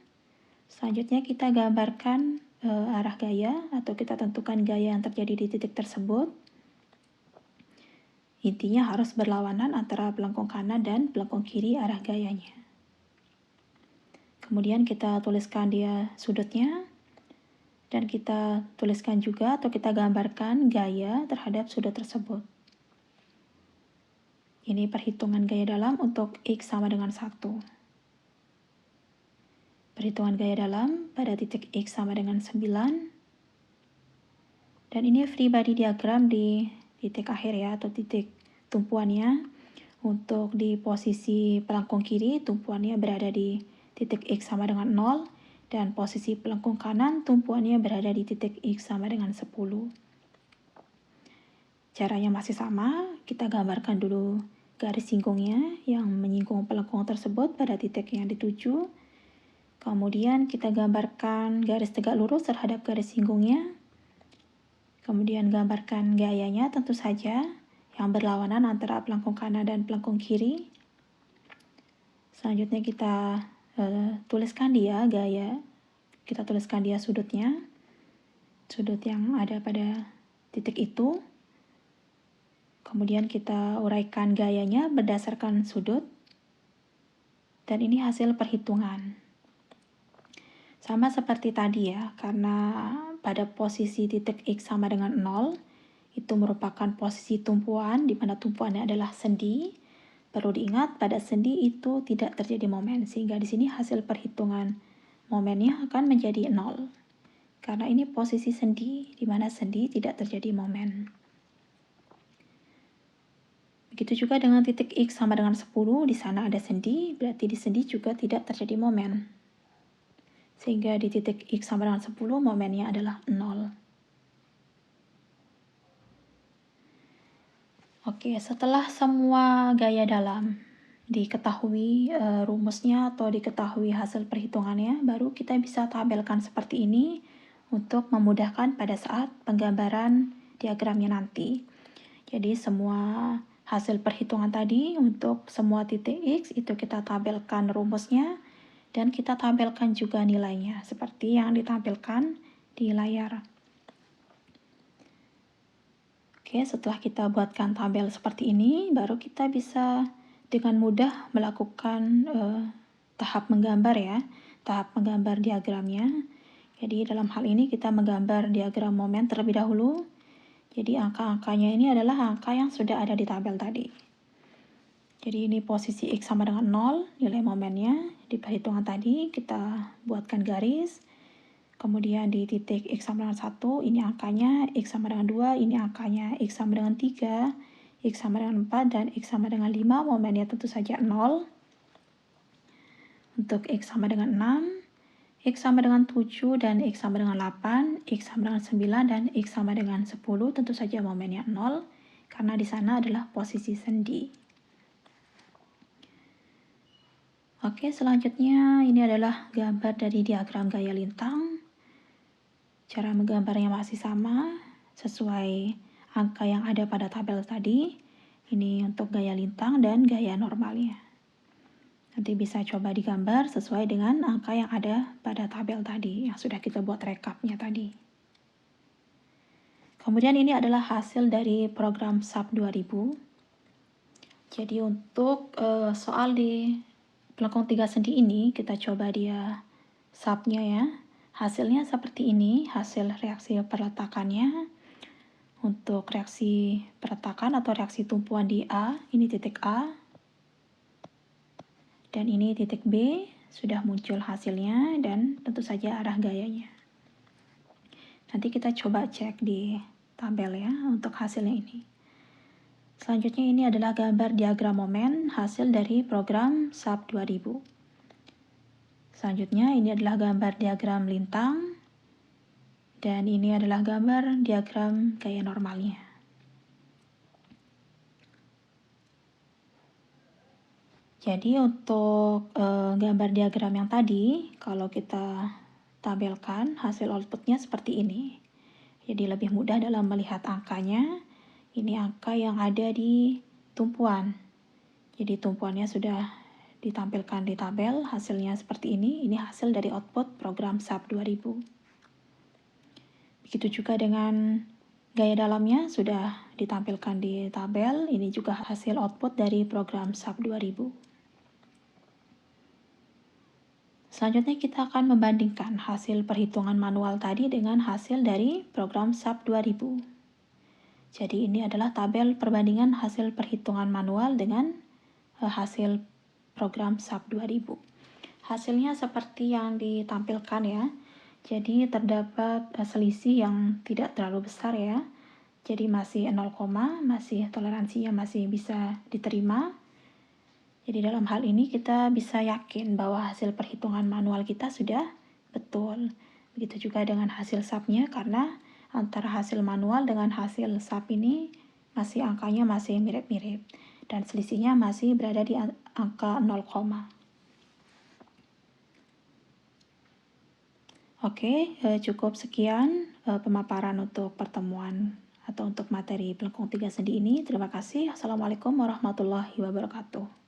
Selanjutnya kita gambarkan arah gaya atau kita tentukan gaya yang terjadi di titik tersebut. Intinya harus berlawanan antara pelengkung kanan dan pelengkung kiri arah gayanya. Kemudian kita tuliskan dia sudutnya. Dan kita tuliskan juga atau kita gambarkan gaya terhadap sudut tersebut. Ini perhitungan gaya dalam untuk X sama dengan 1. Perhitungan gaya dalam pada titik X sama dengan 9. Dan ini free body diagram di titik akhir ya, atau titik tumpuannya. Untuk di posisi pelengkung kiri, tumpuannya berada di titik X sama dengan 0. Dan posisi pelengkung kanan, tumpuannya berada di titik X sama dengan 10. Caranya masih sama, kita gambarkan dulu garis singgungnya yang menyinggung pelengkung tersebut pada titik yang dituju. Kemudian kita gambarkan garis tegak lurus terhadap garis singgungnya. Kemudian gambarkan gayanya tentu saja yang berlawanan antara pelengkung kanan dan pelengkung kiri. Selanjutnya kita tuliskan dia gaya, kita tuliskan dia sudutnya, sudut yang ada pada titik itu. Kemudian kita uraikan gayanya berdasarkan sudut. Dan ini hasil perhitungan. Sama seperti tadi ya, karena pada posisi titik X sama dengan 0, itu merupakan posisi tumpuan, di mana tumpuannya adalah sendi. Perlu diingat, pada sendi itu tidak terjadi momen, sehingga di sini hasil perhitungan momennya akan menjadi 0. Karena ini posisi sendi, di mana sendi tidak terjadi momen. Begitu juga dengan titik X sama dengan 10, di sana ada sendi, berarti di sendi juga tidak terjadi momen. Sehingga di titik X sama dengan 10, momennya adalah 0. Oke, setelah semua gaya dalam diketahui rumusnya atau diketahui hasil perhitungannya, baru kita bisa tabelkan seperti ini untuk memudahkan pada saat penggambaran diagramnya nanti. Jadi semua hasil perhitungan tadi untuk semua titik X itu kita tabelkan rumusnya. Dan kita tabelkan juga nilainya, seperti yang ditampilkan di layar. Oke, setelah kita buatkan tabel seperti ini, baru kita bisa dengan mudah melakukan tahap menggambar ya, tahap menggambar diagramnya. Jadi dalam hal ini kita menggambar diagram momen terlebih dahulu. Jadi angka-angkanya ini adalah angka yang sudah ada di tabel tadi. Jadi ini posisi X sama dengan 0, nilai momennya. Di perhitungan tadi kita buatkan garis. Kemudian di titik X sama dengan 1, ini angkanya, X sama dengan 2, ini angkanya, X sama dengan 3, X sama dengan 4, dan X sama dengan 5, momennya tentu saja 0. Untuk X sama dengan 6, X sama dengan 7, dan X sama dengan 8, X sama dengan 9, dan X sama dengan 10, tentu saja momennya 0, karena di sana adalah posisi sendi. Oke, selanjutnya ini adalah gambar dari diagram gaya lintang. Cara menggambarnya masih sama, sesuai angka yang ada pada tabel tadi. Ini untuk gaya lintang dan gaya normalnya. Nanti bisa coba digambar sesuai dengan angka yang ada pada tabel tadi, yang sudah kita buat rekapnya tadi. Kemudian ini adalah hasil dari program SAP 2000. Jadi untuk soal di pelengkung 3 sendi ini, kita coba dia SAP-nya ya. Hasilnya seperti ini, hasil reaksi perletakannya. Untuk reaksi peretakan atau reaksi tumpuan di A, ini titik A, dan ini titik B, sudah muncul hasilnya dan tentu saja arah gayanya. Nanti kita coba cek di tabel ya untuk hasilnya ini. Selanjutnya ini adalah gambar diagram momen hasil dari program SAP 2000. Selanjutnya ini adalah gambar diagram lintang, dan ini adalah gambar diagram gaya normalnya. Jadi untuk gambar diagram yang tadi, kalau kita tabelkan hasil outputnya seperti ini. Jadi lebih mudah dalam melihat angkanya. Ini angka yang ada di tumpuan. Jadi tumpuannya sudah ditampilkan di tabel, hasilnya seperti ini. Ini hasil dari output program SAP 2000. Begitu juga dengan gaya dalamnya sudah ditampilkan di tabel. Ini juga hasil output dari program SAP 2000. Selanjutnya kita akan membandingkan hasil perhitungan manual tadi dengan hasil dari program SAP 2000. Jadi ini adalah tabel perbandingan hasil perhitungan manual dengan hasil program SAP 2000. Hasilnya seperti yang ditampilkan ya. Jadi terdapat selisih yang tidak terlalu besar ya. Jadi masih 0, masih toleransinya masih bisa diterima. Jadi dalam hal ini kita bisa yakin bahwa hasil perhitungan manual kita sudah betul. Begitu juga dengan hasil SAP-nya, karena antara hasil manual dengan hasil SAP ini masih angkanya masih mirip-mirip. Dan selisihnya masih berada di angka 0, Oke, cukup sekian pemaparan untuk pertemuan atau untuk materi pelengkung 3 sendi ini. Terima kasih. Assalamualaikum warahmatullahi wabarakatuh.